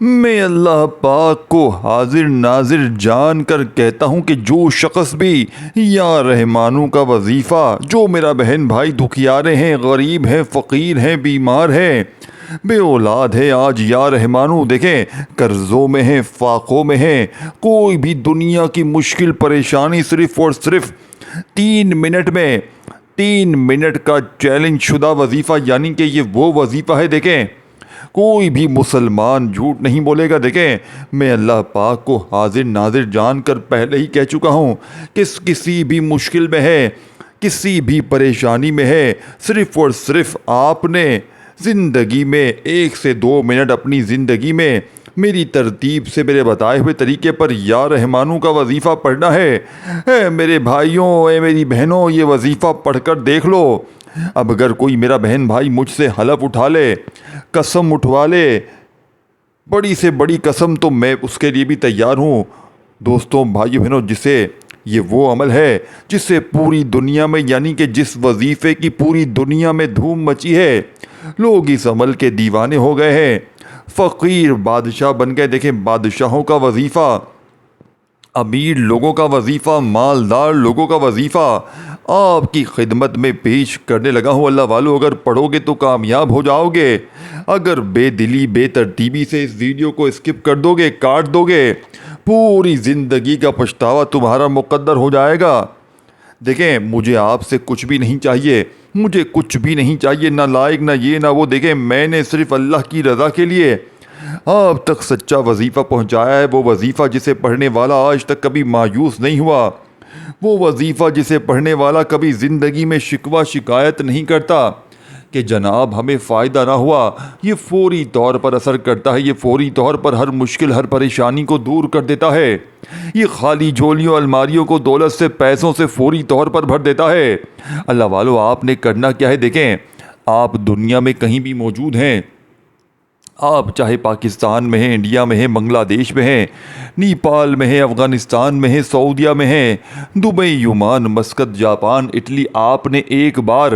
میں اللہ پاک کو حاضر ناظر جان کر کہتا ہوں کہ جو شخص بھی یا رحمانوں کا وظیفہ، جو میرا بہن بھائی دکھیارے ہیں، غریب ہیں، فقیر ہیں، بیمار ہیں، بے اولاد ہے، آج یا رحمانوں دیکھیں قرضوں میں ہیں، فاقوں میں ہیں، کوئی بھی دنیا کی مشکل پریشانی، صرف اور صرف 3 منٹ کا چیلنج شدہ وظیفہ، یعنی کہ یہ وہ وظیفہ ہے، دیکھیں کوئی بھی مسلمان جھوٹ نہیں بولے گا۔ دیکھیں میں اللہ پاک کو حاضر ناظر جان کر پہلے ہی کہہ چکا ہوں کہ کسی بھی مشکل میں ہے، کسی بھی پریشانی میں ہے، صرف اور صرف آپ نے زندگی میں 1 سے 2 منٹ اپنی زندگی میں میری ترتیب سے، میرے بتائے ہوئے طریقے پر یا رحمانوں کا وظیفہ پڑھنا ہے۔ اے میرے بھائیوں، اے میری بہنوں، یہ وظیفہ پڑھ کر دیکھ لو۔ اب اگر کوئی میرا بہن بھائی مجھ سے حلف اٹھا لے، قسم اٹھوا لے، بڑی سے بڑی قسم، تو میں اس کے لیے بھی تیار ہوں۔ دوستوں، بھائیو بہنوں، جسے یہ وہ عمل ہے جس سے پوری دنیا میں، یعنی کہ جس وظیفے کی پوری دنیا میں دھوم مچی ہے، لوگ اس عمل کے دیوانے ہو گئے ہیں، فقیر بادشاہ بن گئے۔ دیکھیں بادشاہوں کا وظیفہ، امیر لوگوں کا وظیفہ، مالدار لوگوں کا وظیفہ آپ کی خدمت میں پیش کرنے لگا ہوں۔ اللہ والو، اگر پڑھو گے تو کامیاب ہو جاؤ گے، اگر بے دلی بے ترتیبی سے اس ویڈیو کو اسکپ کر دو گے، کاٹ دو گے، پوری زندگی کا پچھتاوا تمہارا مقدر ہو جائے گا۔ دیکھیں مجھے آپ سے کچھ بھی نہیں چاہیے، مجھے کچھ بھی نہیں چاہیے، نہ لائق نہ یہ نہ وہ۔ دیکھیں میں نے صرف اللہ کی رضا کے لیے آپ تک سچا وظیفہ پہنچایا ہے، وہ وظیفہ جسے پڑھنے والا آج تک کبھی مایوس نہیں ہوا، وہ وظیفہ جسے پڑھنے والا کبھی زندگی میں شکوہ شکایت نہیں کرتا کہ جناب ہمیں فائدہ نہ ہوا۔ یہ فوری طور پر اثر کرتا ہے، یہ فوری طور پر ہر مشکل، ہر پریشانی کو دور کر دیتا ہے، یہ خالی جھولیوں الماریوں کو دولت سے، پیسوں سے فوری طور پر بھر دیتا ہے۔ اللہ والو، آپ نے کرنا کیا ہے؟ دیکھیں آپ دنیا میں کہیں بھی موجود ہیں، آپ چاہے پاکستان میں ہیں، انڈیا میں ہیں، بنگلہ دیش میں ہیں، نیپال میں ہیں، افغانستان میں ہیں، سعودیہ میں ہیں، Dubai, Oman, Muscat, Japan, Italy, آپ نے ایک بار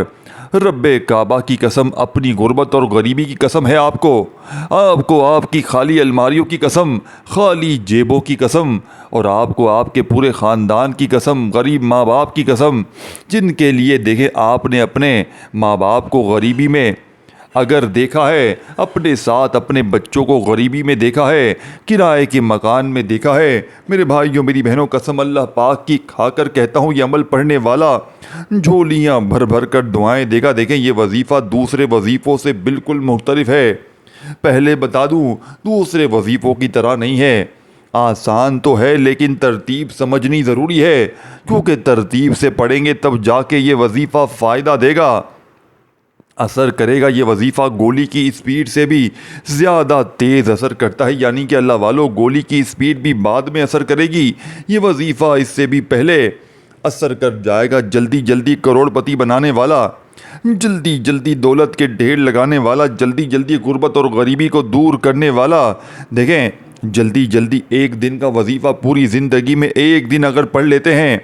رب کعبہ کی قسم، اپنی غربت اور غریبی کی قسم ہے آپ کو آپ کی خالی الماریوں کی قسم، خالی جیبوں کی قسم، اور آپ کو آپ کے پورے خاندان کی قسم، غریب ماں باپ کی قسم، جن کے لیے دیکھیں آپ نے اپنے ماں باپ کو غریبی میں اگر دیکھا ہے، اپنے ساتھ اپنے بچوں کو غریبی میں دیکھا ہے، کرائے کے مکان میں دیکھا ہے، میرے بھائیوں میری بہنوں، قسم اللہ پاک کی کھا کر کہتا ہوں، یہ عمل پڑھنے والا جھولیاں بھر بھر کر دعائیں دے گا۔ دیکھیں یہ وظیفہ دوسرے وظیفوں سے بالکل مختلف ہے، پہلے بتا دوں دوسرے وظیفوں کی طرح نہیں ہے، آسان تو ہے لیکن ترتیب سمجھنی ضروری ہے، کیونکہ ترتیب سے پڑھیں گے تب جا کے یہ وظیفہ فائدہ دے گا، اثر کرے گا۔ یہ وظیفہ گولی کی اسپیڈ سے بھی زیادہ تیز اثر کرتا ہے، یعنی کہ اللہ والو گولی کی اسپیڈ بھی بعد میں اثر کرے گی، یہ وظیفہ اس سے بھی پہلے اثر کر جائے گا۔ جلدی جلدی کروڑ پتی بنانے والا، جلدی جلدی دولت کے ڈھیر لگانے والا، جلدی جلدی غربت اور غریبی کو دور کرنے والا۔ دیکھیں جلدی جلدی ایک دن کا وظیفہ پوری زندگی میں ایک دن اگر پڑھ لیتے ہیں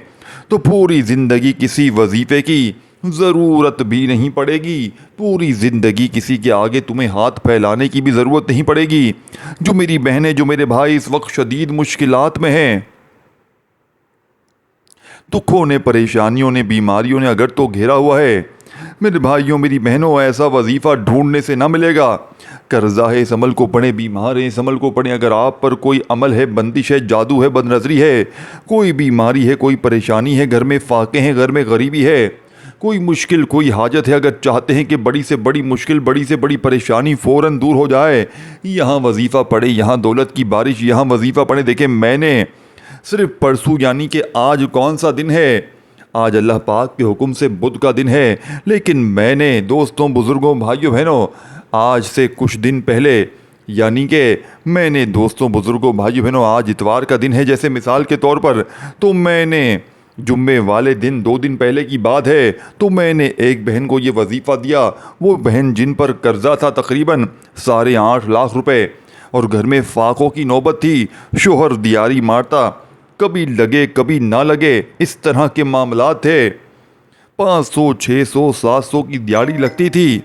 تو پوری زندگی کسی وظیفے کی ضرورت بھی نہیں پڑے گی، پوری زندگی کسی کے آگے تمہیں ہاتھ پھیلانے کی بھی ضرورت نہیں پڑے گی۔ جو میری بہنیں، جو میرے بھائی اس وقت شدید مشکلات میں ہیں، دکھوں نے، پریشانیوں نے، بیماریوں نے اگر تو گھیرا ہوا ہے، میرے بھائیوں میری بہنوں ایسا وظیفہ ڈھونڈنے سے نہ ملے گا۔ قرضہ ہے، اس عمل کو پڑھیں، بیمار ہیں، اس عمل کو پڑھیں، اگر آپ پر کوئی عمل ہے، بندش ہے، جادو ہے، بد نظری ہے، کوئی بیماری ہے، کوئی پریشانی ہے، گھر میں فاقے ہیں، گھر میں غریبی ہے، کوئی مشکل، کوئی حاجت ہے، اگر چاہتے ہیں کہ بڑی سے بڑی مشکل، بڑی سے بڑی پریشانی فوراً دور ہو جائے، یہاں وظیفہ پڑھیں، یہاں دولت کی بارش، یہاں وظیفہ پڑھیں۔ دیکھیں میں نے صرف پرسوں، یعنی کہ آج کون سا دن ہے؟ آج اللہ پاک کے حکم سے بدھ کا دن ہے، لیکن میں نے دوستوں، بزرگوں، بھائیوں، بہنوں، آج سے کچھ دن پہلے، یعنی کہ میں نے دوستوں، بزرگوں، بھائیوں، بہنوں، آج اتوار کا دن ہے جیسے مثال کے طور پر، تو میں نے جمعے والے دن 2 دن پہلے کی بات ہے، تو میں نے ایک بہن کو یہ وظیفہ دیا، وہ بہن جن پر قرضہ تھا تقریباً 8.5 لاکھ روپے، اور گھر میں فاقوں کی نوبت تھی، شوہر دیاری مارتا، کبھی لگے کبھی نہ لگے، اس طرح کے معاملات تھے، 500 600 700 کی دیاری لگتی تھی،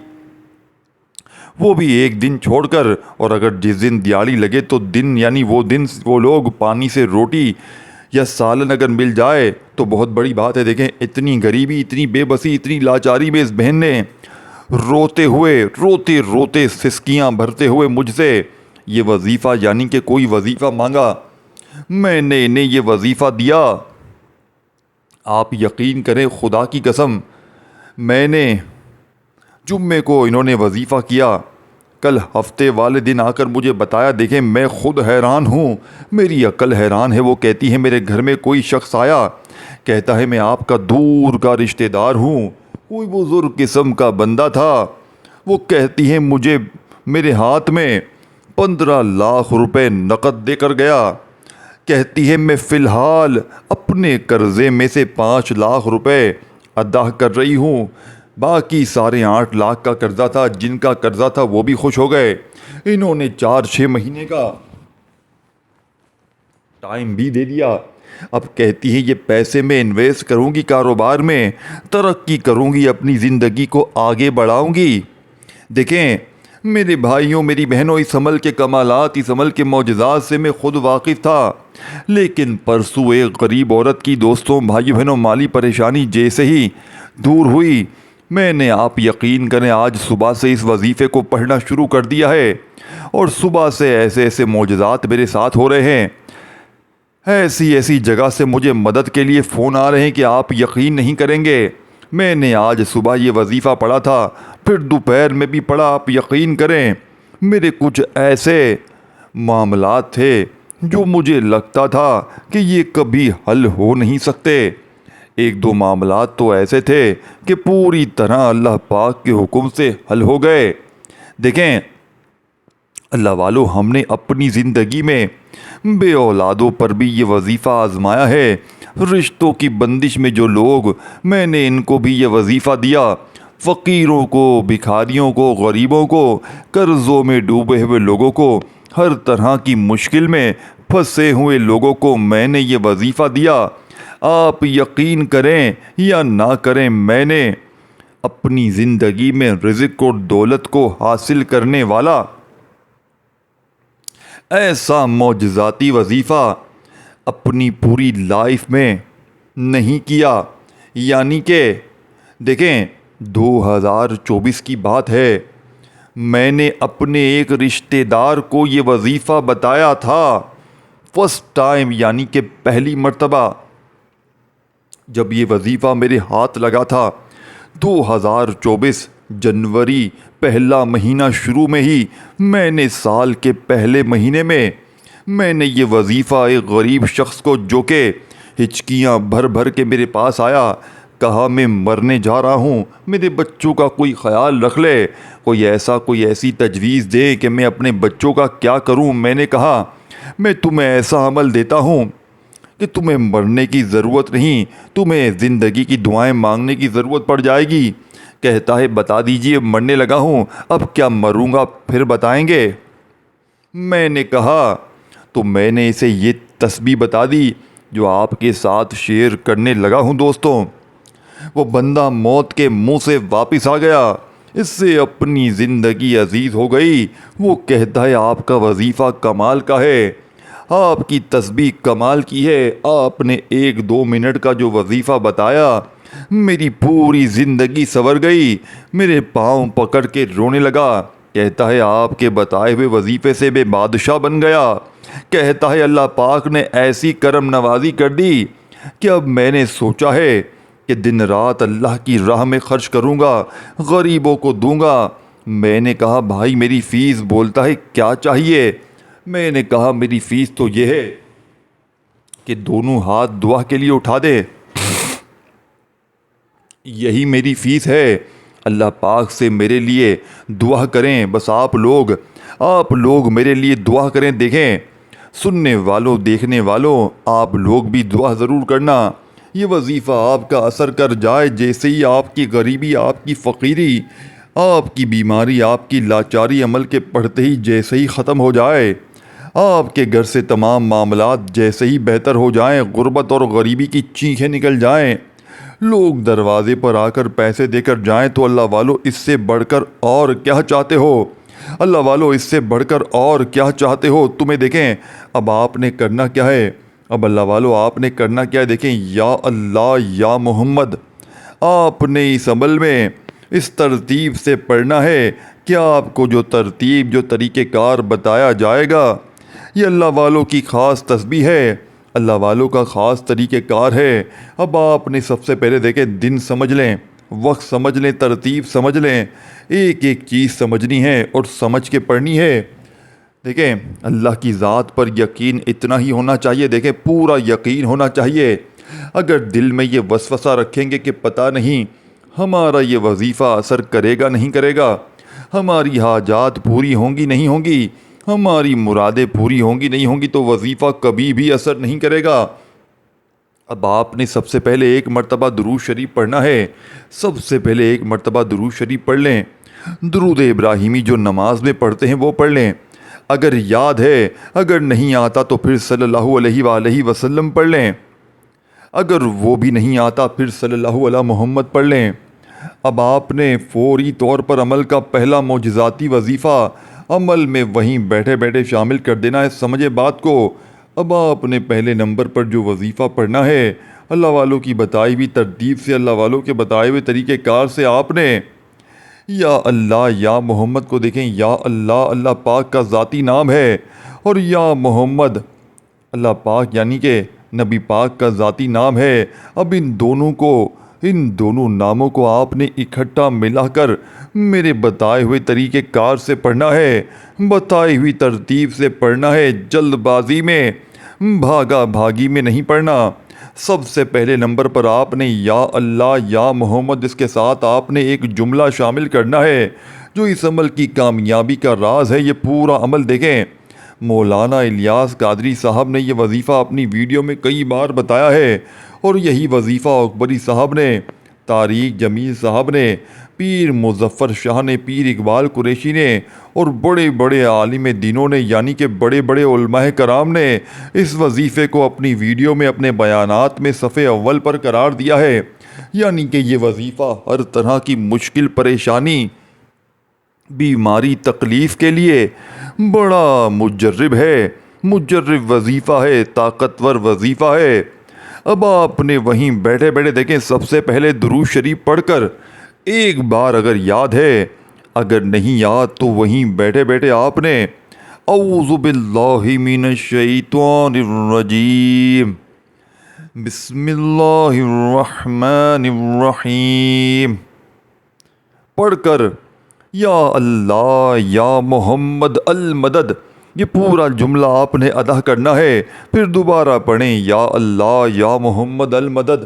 وہ بھی ایک دن چھوڑ کر، اور اگر جس دن دیوالی لگے تو دن یعنی وہ دن وہ لوگ پانی سے روٹی یا سالن اگر مل جائے تو بہت بڑی بات ہے۔ دیکھیں اتنی غریبی، اتنی بے بسی، اتنی لاچاری میں اس بہن نے روتے روتے سسکیاں بھرتے ہوئے مجھ سے یہ وظیفہ یعنی کہ کوئی وظیفہ مانگا۔ میں نے انہیں یہ وظیفہ دیا۔ آپ یقین کریں خدا کی قسم، میں نے جمعے کو انہوں نے وظیفہ کیا، کل ہفتے والے دن آ کر مجھے بتایا۔ دیکھیں میں خود حیران ہوں، میری عقل حیران ہے۔ وہ کہتی ہے میرے گھر میں کوئی شخص آیا، کہتا ہے میں آپ کا دور کا رشتہ دار ہوں، کوئی بزرگ قسم کا بندہ تھا۔ وہ کہتی ہے مجھے میرے ہاتھ میں 15 لاکھ روپے نقد دے کر گیا۔ کہتی ہے میں فی الحال اپنے قرضے میں سے 5 لاکھ روپے ادا کر رہی ہوں، باقی سارے 8 لاکھ کا قرضہ تھا، جن کا قرضہ تھا وہ بھی خوش ہو گئے۔ انہوں نے 4-6 مہینے کا ٹائم بھی دے دیا۔ اب کہتی ہے یہ پیسے میں انویسٹ کروں گی، کاروبار میں ترقی کروں گی، اپنی زندگی کو آگے بڑھاؤں گی۔ دیکھیں میرے بھائیوں، میری بہنوں، اس عمل کے کمالات، اس عمل کے معجزات سے میں خود واقف تھا، لیکن پرسوں ایک غریب عورت کی دوستوں بھائیوں بہنوں مالی پریشانی جیسے ہی دور ہوئی، میں نے آپ یقین کریں آج صبح سے اس وظیفے کو پڑھنا شروع کر دیا ہے، اور صبح سے ایسے ایسے معجزات میرے ساتھ ہو رہے ہیں، ایسی جگہ سے مجھے مدد کے لیے فون آ رہے ہیں کہ آپ یقین نہیں کریں گے۔ میں نے آج صبح یہ وظیفہ پڑھا تھا، پھر دوپہر میں بھی پڑھا، آپ یقین کریں میرے کچھ ایسے معاملات تھے جو مجھے لگتا تھا کہ یہ کبھی حل ہو نہیں سکتے۔ 1-2 معاملات تو ایسے تھے کہ پوری طرح اللہ پاک کے حکم سے حل ہو گئے۔ دیکھیں اللہ والو، ہم نے اپنی زندگی میں بے اولادوں پر بھی یہ وظیفہ آزمایا ہے، رشتوں کی بندش میں جو لوگ، میں نے ان کو بھی یہ وظیفہ دیا، فقیروں کو، بھکاریوں کو، غریبوں کو، قرضوں میں ڈوبے ہوئے لوگوں کو، ہر طرح کی مشکل میں پھنسے ہوئے لوگوں کو میں نے یہ وظیفہ دیا۔ آپ یقین کریں یا نہ کریں، میں نے اپنی زندگی میں رزق اور دولت کو حاصل کرنے والا ایسا معجزاتی وظیفہ اپنی پوری لائف میں نہیں کیا۔ یعنی کہ دیکھیں 2024 کی بات ہے، میں نے اپنے ایک رشتہ دار کو یہ وظیفہ بتایا تھا، فرسٹ ٹائم، یعنی کہ پہلی مرتبہ جب یہ وظیفہ میرے ہاتھ لگا تھا 2024 جنوری، پہلا مہینہ شروع میں ہی، میں نے سال کے پہلے مہینے میں نے یہ وظیفہ ایک غریب شخص کو، جو کہ ہچکیاں بھر بھر کے میرے پاس آیا، کہا میں مرنے جا رہا ہوں، میرے بچوں کا کوئی خیال رکھ لے، کوئی ایسی تجویز دے کہ میں اپنے بچوں کا کیا کروں۔ میں نے کہا میں تمہیں ایسا عمل دیتا ہوں کہ تمہیں مرنے کی ضرورت نہیں، تمہیں زندگی کی دعائیں مانگنے کی ضرورت پڑ جائے گی۔ کہتا ہے بتا دیجئے، مرنے لگا ہوں، اب کیا مروں گا پھر بتائیں گے۔ میں نے کہا تو میں نے اسے یہ تسبیح بتا دی جو آپ کے ساتھ شیئر کرنے لگا ہوں دوستوں۔ وہ بندہ موت کے منہ سے واپس آ گیا، اس سے اپنی زندگی عزیز ہو گئی۔ وہ کہتا ہے آپ کا وظیفہ کمال کا ہے، آپ کی تسبیح کمال کی ہے، آپ نے 1-2 منٹ کا جو وظیفہ بتایا، میری پوری زندگی سنور گئی۔ میرے پاؤں پکڑ کے رونے لگا، کہتا ہے آپ کے بتائے ہوئے وظیفے سے میں بادشاہ بن گیا۔ کہتا ہے اللہ پاک نے ایسی کرم نوازی کر دی کہ اب میں نے سوچا ہے کہ دن رات اللہ کی راہ میں خرچ کروں گا، غریبوں کو دوں گا۔ میں نے کہا بھائی میری فیس، بولتا ہے کیا چاہیے؟ میں نے کہا میری فیس تو یہ ہے کہ دونوں ہاتھ دعا کے لیے اٹھا دے، یہی میری فیس ہے۔ اللہ پاک سے میرے لیے دعا کریں، بس آپ لوگ میرے لیے دعا کریں۔ دیکھیں سننے والوں، دیکھنے والوں، آپ لوگ بھی دعا ضرور کرنا، یہ وظیفہ آپ کا اثر کر جائے۔ جیسے ہی آپ کی غریبی، آپ کی فقیری، آپ کی بیماری، آپ کی لاچاری عمل کے پڑھتے ہی جیسے ہی ختم ہو جائے، آپ کے گھر سے تمام معاملات جیسے ہی بہتر ہو جائیں، غربت اور غریبی کی چیخیں نکل جائیں، لوگ دروازے پر آ کر پیسے دے کر جائیں، تو اللہ والو اس سے بڑھ کر اور کیا چاہتے ہو؟ اللہ والو اس سے بڑھ کر اور کیا چاہتے ہو تمہیں؟ دیکھیں اب آپ نے کرنا کیا ہے، اب اللہ والو آپ نے کرنا کیا ہے، دیکھیں یا اللہ یا محمد آپ نے اس عمل میں اس ترتیب سے پڑھنا ہے کہ آپ کو جو ترتیب جو طریقہ کار بتایا جائے گا یہ اللہ والوں کی خاص تسبیح ہے، اللہ والوں کا خاص طریقہ کار ہے۔ اب آپ نے سب سے پہلے دیکھیں دن سمجھ لیں، وقت سمجھ لیں، ترتیب سمجھ لیں، ایک ایک چیز سمجھنی ہے اور سمجھ کے پڑھنی ہے۔ دیکھیں اللہ کی ذات پر یقین اتنا ہی ہونا چاہیے، دیکھیں پورا یقین ہونا چاہیے۔ اگر دل میں یہ وسوسہ رکھیں گے کہ پتہ نہیں ہمارا یہ وظیفہ اثر کرے گا نہیں کرے گا، ہماری حاجات پوری ہوں گی نہیں ہوں گی، ہماری مرادیں پوری ہوں گی نہیں ہوں گی، تو وظیفہ کبھی بھی اثر نہیں کرے گا۔ اب آپ نے سب سے پہلے ایک مرتبہ درود شریف پڑھنا ہے، سب سے پہلے ایک مرتبہ درود شریف پڑھ لیں، درود ابراہیمی جو نماز میں پڑھتے ہیں وہ پڑھ لیں، اگر یاد ہے، اگر نہیں آتا تو پھر صلی اللہ علیہ وآلہ وسلم پڑھ لیں، اگر وہ بھی نہیں آتا پھر صلی اللہ علیہ محمد پڑھ لیں۔ اب آپ نے فوری طور پر عمل کا پہلا معجزاتی وظیفہ عمل میں وہیں بیٹھے بیٹھے شامل کر دینا ہے، سمجھے بات کو۔ اب آپ نے پہلے نمبر پر جو وظیفہ پڑھنا ہے اللہ والوں کی بتائی ہوئی ترتیب سے، اللہ والوں کے بتائے ہوئے طریقہ کار سے آپ نے یا اللہ یا محمد کو، دیکھیں یا اللہ اللہ پاک کا ذاتی نام ہے اور یا محمد اللہ پاک یعنی کہ نبی پاک کا ذاتی نام ہے۔ اب ان دونوں ناموں کو آپ نے اکٹھا ملا کر میرے بتائے ہوئے طریقہ کار سے پڑھنا ہے، بتائی ہوئی ترتیب سے پڑھنا ہے، جلد بازی میں بھاگا بھاگی میں نہیں پڑھنا۔ سب سے پہلے نمبر پر آپ نے یا اللہ یا محمد، اس کے ساتھ آپ نے ایک جملہ شامل کرنا ہے جو اس عمل کی کامیابی کا راز ہے۔ یہ پورا عمل دیکھیں مولانا الیاس قادری صاحب نے یہ وظیفہ اپنی ویڈیو میں کئی بار بتایا ہے، اور یہی وظیفہ اکبری صاحب نے، طارق جمیل صاحب نے، پیر مظفر شاہ نے، پیر اقبال قریشی نے اور بڑے بڑے عالم دینوں نے یعنی کہ بڑے بڑے علماء کرام نے اس وظیفے کو اپنی ویڈیو میں اپنے بیانات میں صفحے اول پر قرار دیا ہے۔ یعنی کہ یہ وظیفہ ہر طرح کی مشکل پریشانی بیماری تکلیف کے لیے بڑا مجرب ہے، مجرب وظیفہ ہے، طاقتور وظیفہ ہے۔ اب آپ نے وہیں بیٹھے بیٹھے دیکھیں سب سے پہلے درود شریف پڑھ کر ایک بار اگر یاد ہے، اگر نہیں یاد تو وہیں بیٹھے بیٹھے آپ نے اعوذ باللہ من الشیطان الرجیم بسم اللہ الرحمن الرحیم پڑھ کر یا اللہ یا محمد المدد یہ پورا جملہ آپ نے ادا کرنا ہے۔ پھر دوبارہ پڑھیں یا اللہ یا محمد المدد،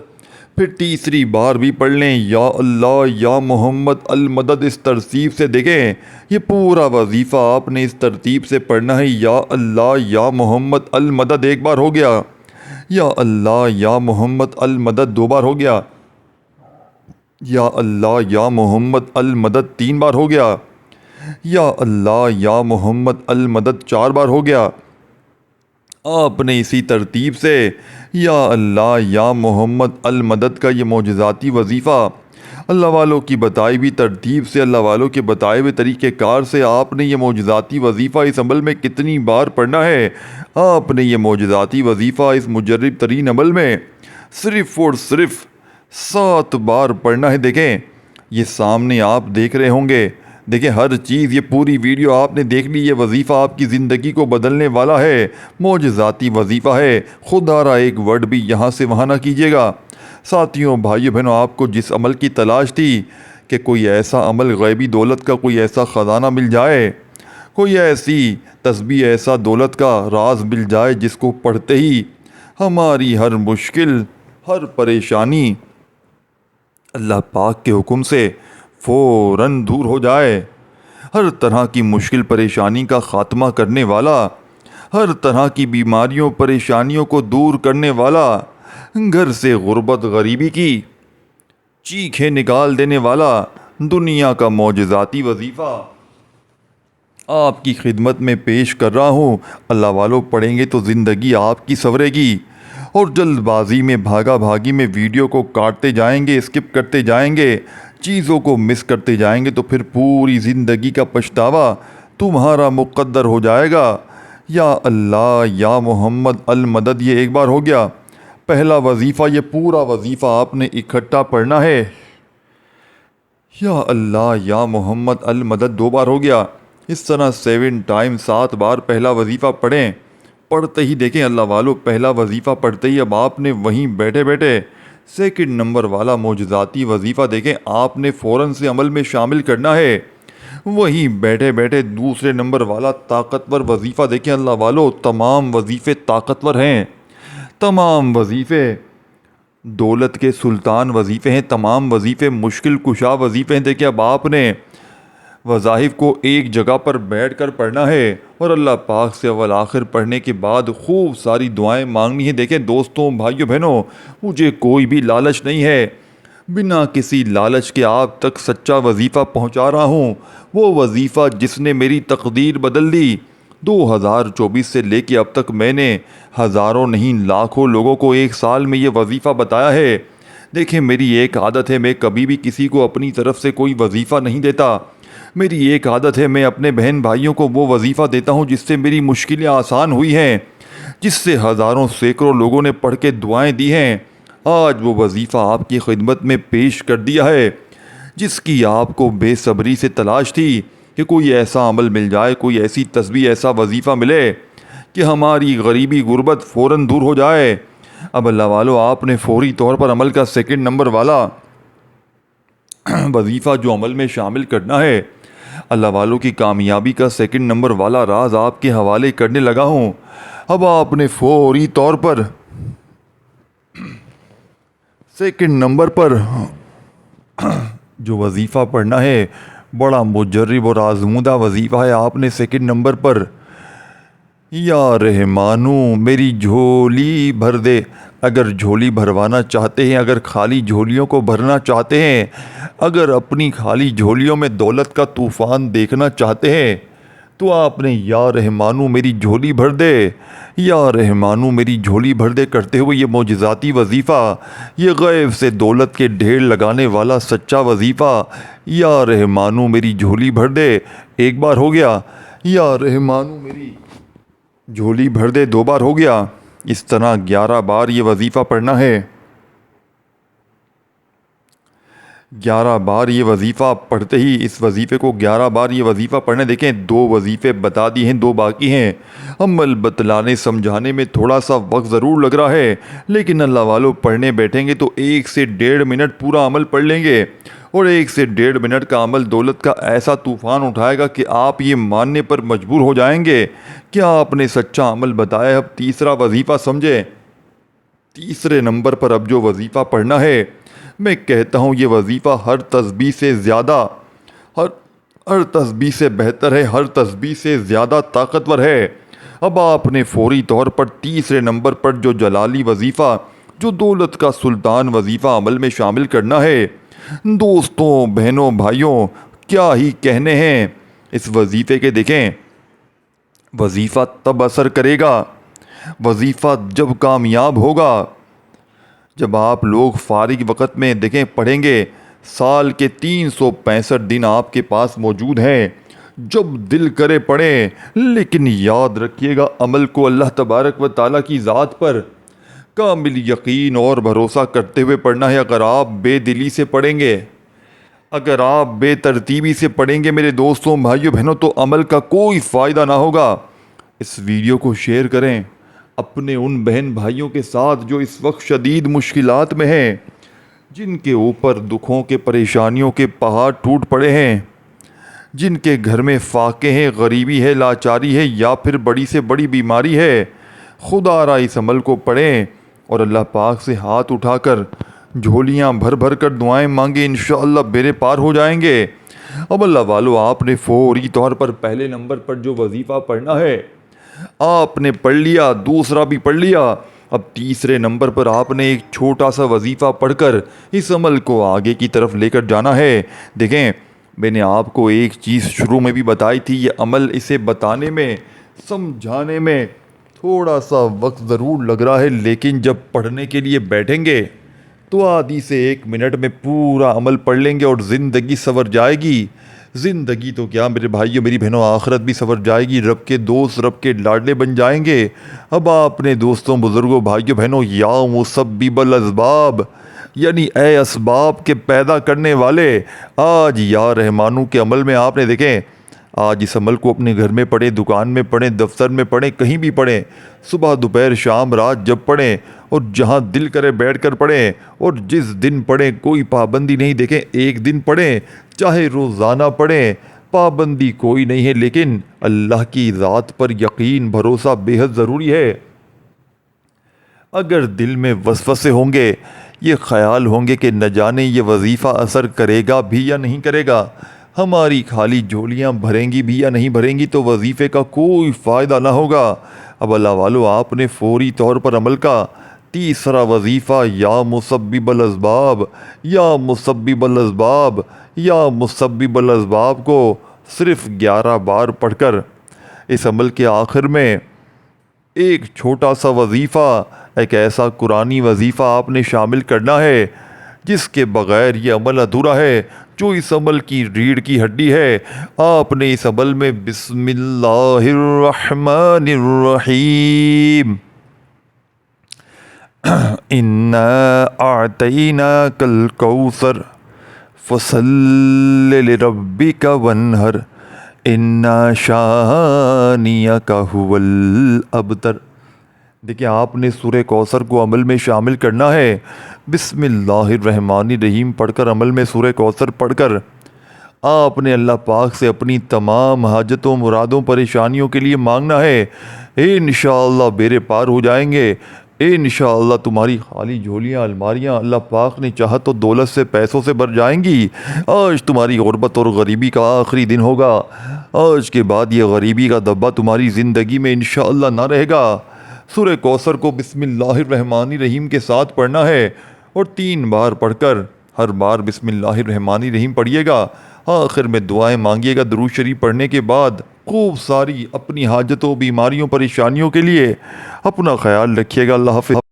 پھر تیسری بار بھی پڑھ لیں یا اللہ یا محمد المدد۔ اس ترتیب سے دیکھیں یہ پورا وظیفہ آپ نے اس ترتیب سے پڑھنا ہے، یا اللہ یا محمد المدد ایک بار ہو گیا، یا اللہ یا محمد المدد دو بار ہو گیا، یا اللہ یا محمد المدد تین بار ہو گیا، یا اللہ یا محمد المدد چار بار ہو گیا۔ آپ نے اسی ترتیب سے یا اللہ یا محمد المدد کا یہ معجزاتی وظیفہ اللہ والوں کی بتائی ہوئی ترتیب سے، اللہ والوں کے بتائے ہوئے طریقہ کار سے آپ نے یہ معجزاتی وظیفہ اس عمل میں کتنی بار پڑھنا ہے؟ آپ نے یہ معجزاتی وظیفہ اس مجرب ترین عمل میں صرف اور صرف 7 بار پڑھنا ہے۔ دیکھیں یہ سامنے آپ دیکھ رہے ہوں گے، دیکھیں ہر چیز، یہ پوری ویڈیو آپ نے دیکھ لی، یہ وظیفہ آپ کی زندگی کو بدلنے والا ہے، معجزاتی وظیفہ ہے، خدا را ایک ورڈ بھی یہاں سے وہاں نہ کیجیے گا۔ ساتھیوں بھائیو بہنوں، آپ کو جس عمل کی تلاش تھی کہ کوئی ایسا عمل غیبی دولت کا کوئی ایسا خزانہ مل جائے، کوئی ایسی تسبیح ایسا دولت کا راز مل جائے جس کو پڑھتے ہی ہماری ہر مشکل ہر پریشانی اللہ پاک کے حکم سے فوراً دور ہو جائے، ہر طرح کی مشکل پریشانی کا خاتمہ کرنے والا، ہر طرح کی بیماریوں پریشانیوں کو دور کرنے والا، گھر سے غربت غریبی کی چیخیں نکال دینے والا دنیا کا معجزاتی وظیفہ آپ کی خدمت میں پیش کر رہا ہوں۔ اللہ والوں پڑھیں گے تو زندگی آپ کی سنورے گی، اور جلد بازی میں بھاگا بھاگی میں ویڈیو کو کاٹتے جائیں گے، اسکپ کرتے جائیں گے، چیزوں کو مس کرتے جائیں گے تو پھر پوری زندگی کا پچھتاوا تمہارا مقدر ہو جائے گا۔ یا اللہ یا محمد المدد۔ یہ ایک بار ہو گیا پہلا وظیفہ، یہ پورا وظیفہ آپ نے اکٹھا پڑھنا ہے۔ یا اللہ یا محمد المدد 2 بار ہو گیا۔ اس طرح 7 ٹائم 7 بار پہلا وظیفہ پڑھیں۔ پڑھتے ہی دیکھیں اللہ والو، پہلا وظیفہ پڑھتے ہی اب آپ نے وہیں بیٹھے بیٹھے سیکنڈ نمبر والا معجزاتی وظیفہ دیکھیں آپ نے فوراً سے عمل میں شامل کرنا ہے۔ وہیں بیٹھے بیٹھے دوسرے نمبر والا طاقتور وظیفہ دیکھیں اللہ والو، تمام وظیفے طاقتور ہیں، تمام وظیفے دولت کے سلطان وظیفے ہیں، تمام وظیفے مشکل کشا وظیفے ہیں۔ دیکھیں اب آپ نے وظائف کو ایک جگہ پر بیٹھ کر پڑھنا ہے اور اللہ پاک سے اول آخر پڑھنے کے بعد خوب ساری دعائیں مانگنی ہیں۔ دیکھیں دوستوں بھائیوں بہنوں، مجھے کوئی بھی لالچ نہیں ہے، بنا کسی لالچ کے آپ تک سچا وظیفہ پہنچا رہا ہوں، وہ وظیفہ جس نے میری تقدیر بدل دی۔ 2024 سے لے کے اب تک میں نے ہزاروں نہیں لاکھوں لوگوں کو ایک سال میں یہ وظیفہ بتایا ہے۔ دیکھیں میری ایک عادت ہے، میں کبھی بھی کسی کو اپنی طرف سے کوئی وظیفہ نہیں دیتا۔ میری ایک عادت ہے، میں اپنے بہن بھائیوں کو وہ وظیفہ دیتا ہوں جس سے میری مشکلیں آسان ہوئی ہیں، جس سے ہزاروں سینکڑوں لوگوں نے پڑھ کے دعائیں دی ہیں۔ آج وہ وظیفہ آپ کی خدمت میں پیش کر دیا ہے جس کی آپ کو بے صبری سے تلاش تھی کہ کوئی ایسا عمل مل جائے، کوئی ایسی تسبیح، ایسا وظیفہ ملے کہ ہماری غریبی غربت فوراً دور ہو جائے۔ اب اللہ والو آپ نے فوری طور پر عمل کا سیکنڈ نمبر والا وظیفہ جو عمل میں شامل کرنا ہے، اللہ والوں کی کامیابی کا سیکنڈ نمبر والا راز آپ کے حوالے کرنے لگا ہوں۔ اب آپ نے فوری طور پر سیکنڈ نمبر پر جو وظیفہ پڑھنا ہے، بڑا مجرب اور آزمودہ وظیفہ ہے۔ آپ نے سیکنڈ نمبر پر یا رحمانو میری جھولی بھر دے۔ اگر جھولی بھروانا چاہتے ہیں، اگر خالی جھولیوں کو بھرنا چاہتے ہیں، اگر اپنی خالی جھولیوں میں دولت کا طوفان دیکھنا چاہتے ہیں تو آپ نے یا رحمانو میری جھولی بھر دے، یا رحمانو میری جھولی بھر دے کرتے ہوئے یہ معجزاتی وظیفہ، یہ غیب سے دولت کے ڈھیر لگانے والا سچا وظیفہ، یا رحمانو میری جھولی بھر دے ایک بار ہو گیا، یا رحمانو میری جھولی بھر دے 2 بار ہو گیا۔ اس طرح 11 بار یہ وظیفہ پڑھنا ہے۔ 11 بار یہ وظیفہ پڑھتے ہی اس وظیفے کو 11 بار یہ وظیفہ پڑھنے دیکھیں 2 وظیفے بتا دیے ہیں، 2 باقی ہیں۔ عمل بتلانے سمجھانے میں تھوڑا سا وقت ضرور لگ رہا ہے، لیکن اللہ والو پڑھنے بیٹھیں گے تو 1 سے 1.5 منٹ پورا عمل پڑھ لیں گے، اور 1 سے 1.5 منٹ کا عمل دولت کا ایسا طوفان اٹھائے گا کہ آپ یہ ماننے پر مجبور ہو جائیں گے کہ آپ نے سچا عمل بتایا۔ اب تیسرا وظیفہ سمجھیں، تیسرے نمبر پر اب جو وظیفہ پڑھنا ہے، میں کہتا ہوں یہ وظیفہ ہر تسبیح سے زیادہ، ہر تسبیح سے بہتر ہے، ہر تسبیح سے زیادہ طاقتور ہے۔ اب آپ نے فوری طور پر تیسرے نمبر پر جو جلالی وظیفہ، جو دولت کا سلطان وظیفہ عمل میں شامل کرنا ہے۔ دوستوں بہنوں بھائیوں، کیا ہی کہنے ہیں اس وظیفے کے۔ دیکھیں وظیفہ تب اثر کرے گا، وظیفہ جب کامیاب ہوگا، جب آپ لوگ فارغ وقت میں دیکھیں پڑھیں گے۔ سال کے 365 دن آپ کے پاس موجود ہیں، جب دل کرے پڑھیں، لیکن یاد رکھیے گا عمل کو اللہ تبارک و تعالیٰ کی ذات پر کامل یقین اور بھروسہ کرتے ہوئے پڑھنا ہے۔ اگر آپ بے دلی سے پڑھیں گے، اگر آپ بے ترتیبی سے پڑھیں گے میرے دوستوں بھائیوں بہنوں، تو عمل کا کوئی فائدہ نہ ہوگا۔ اس ویڈیو کو شیئر کریں اپنے ان بہن بھائیوں کے ساتھ جو اس وقت شدید مشکلات میں ہیں، جن کے اوپر دکھوں کے پریشانیوں کے پہاڑ ٹوٹ پڑے ہیں، جن کے گھر میں فاقے ہیں، غریبی ہے، لاچاری ہے، یا پھر بڑی سے بڑی بیماری ہے۔ خدا را اس عمل کو پڑھیں اور اللہ پاک سے ہاتھ اٹھا کر جھولیاں بھر بھر کر دعائیں مانگیں، انشاءاللہ بیڑے پار ہو جائیں گے۔ اب اللہ والو آپ نے فوری طور پر پہلے نمبر پر جو وظیفہ پڑھنا ہے آپ نے پڑھ لیا، دوسرا بھی پڑھ لیا۔ اب تیسرے نمبر پر آپ نے ایک چھوٹا سا وظیفہ پڑھ کر اس عمل کو آگے کی طرف لے کر جانا ہے۔ دیکھیں میں نے آپ کو ایک چیز شروع میں بھی بتائی تھی، یہ عمل اسے بتانے میں، سمجھانے میں تھوڑا سا وقت ضرور لگ رہا ہے، لیکن جب پڑھنے کے لیے بیٹھیں گے تو آدھی سے 1 منٹ میں پورا عمل پڑھ لیں گے اور زندگی سنور جائے گی۔ زندگی تو کیا میرے بھائیوں میری بہنوں، آخرت بھی سنور جائے گی، رب کے دوست رب کے لاڈلے بن جائیں گے۔ اب اپنے دوستوں بزرگوں بھائیوں بہنوں، یا مسبب الاسباب، یعنی اے اسباب کے پیدا کرنے والے، آج یا رحمانو کے عمل میں آپ نے دیکھیں، آج اس عمل کو اپنے گھر میں پڑھیں، دکان میں پڑھیں، دفتر میں پڑھیں، کہیں بھی پڑھیں، صبح دوپہر شام رات جب پڑھیں، اور جہاں دل کرے بیٹھ کر پڑھیں، اور جس دن پڑھیں کوئی پابندی نہیں۔ دیکھیں ایک دن پڑھیں چاہے روزانہ پڑھیں، پابندی کوئی نہیں ہے، لیکن اللہ کی ذات پر یقین بھروسہ بے حد ضروری ہے۔ اگر دل میں وسوسے ہوں گے، یہ خیال ہوں گے کہ نہ جانے یہ وظیفہ اثر کرے گا بھی یا نہیں کرے گا، ہماری خالی جھولیاں بھریں گی بھی یا نہیں بھریں گی، تو وظیفے کا کوئی فائدہ نہ ہوگا۔ اب اللہ والو، آپ نے فوری طور پر عمل کا تیسرا وظیفہ یا مسبب الاسباب، یا مسبب الاسباب، یا مسبب الاسباب کو صرف 11 بار پڑھ کر اس عمل کے آخر میں ایک چھوٹا سا وظیفہ، ایک ایسا قرآنی وظیفہ آپ نے شامل کرنا ہے جس کے بغیر یہ عمل ادھورا ہے، جو اس عمل کی ریڑھ کی ہڈی ہے۔ آپ نے اس عمل میں بسم اللہ الرحمن الرحیم، انا اعطیناک الکوثر فصل لربک وانہر ان شانئک هو الابتر۔ دیکھیں آپ نے سورہ کوثر کو عمل میں شامل کرنا ہے، بسم اللہ الرحمن الرحیم پڑھ کر، عمل میں سورہ کوثر پڑھ کر آپ نے اللہ پاک سے اپنی تمام حاجتوں مرادوں پریشانیوں کے لیے مانگنا ہے۔ انشاءاللہ بیڑے پار ہو جائیں گے، انشاءاللہ تمہاری خالی جھولیاں الماریاں اللہ پاک نے چاہا تو دولت سے پیسوں سے بھر جائیں گی۔ آج تمہاری غربت اور غریبی کا آخری دن ہوگا، آج کے بعد یہ غریبی کا دبا تمہاری زندگی میں انشاءاللہ نہ رہے گا۔ سورہ کوثر کو بسم اللہ الرحمن الرحیم کے ساتھ پڑھنا ہے، اور 3 بار پڑھ کر ہر بار بسم اللہ الرحمن الرحیم پڑھیے گا، آخر میں دعائیں مانگیے گا۔ درود شریف پڑھنے کے بعد خوب ساری اپنی حاجتوں بیماریوں پریشانیوں کے لیے اپنا خیال رکھیے گا۔ اللہ حافظ۔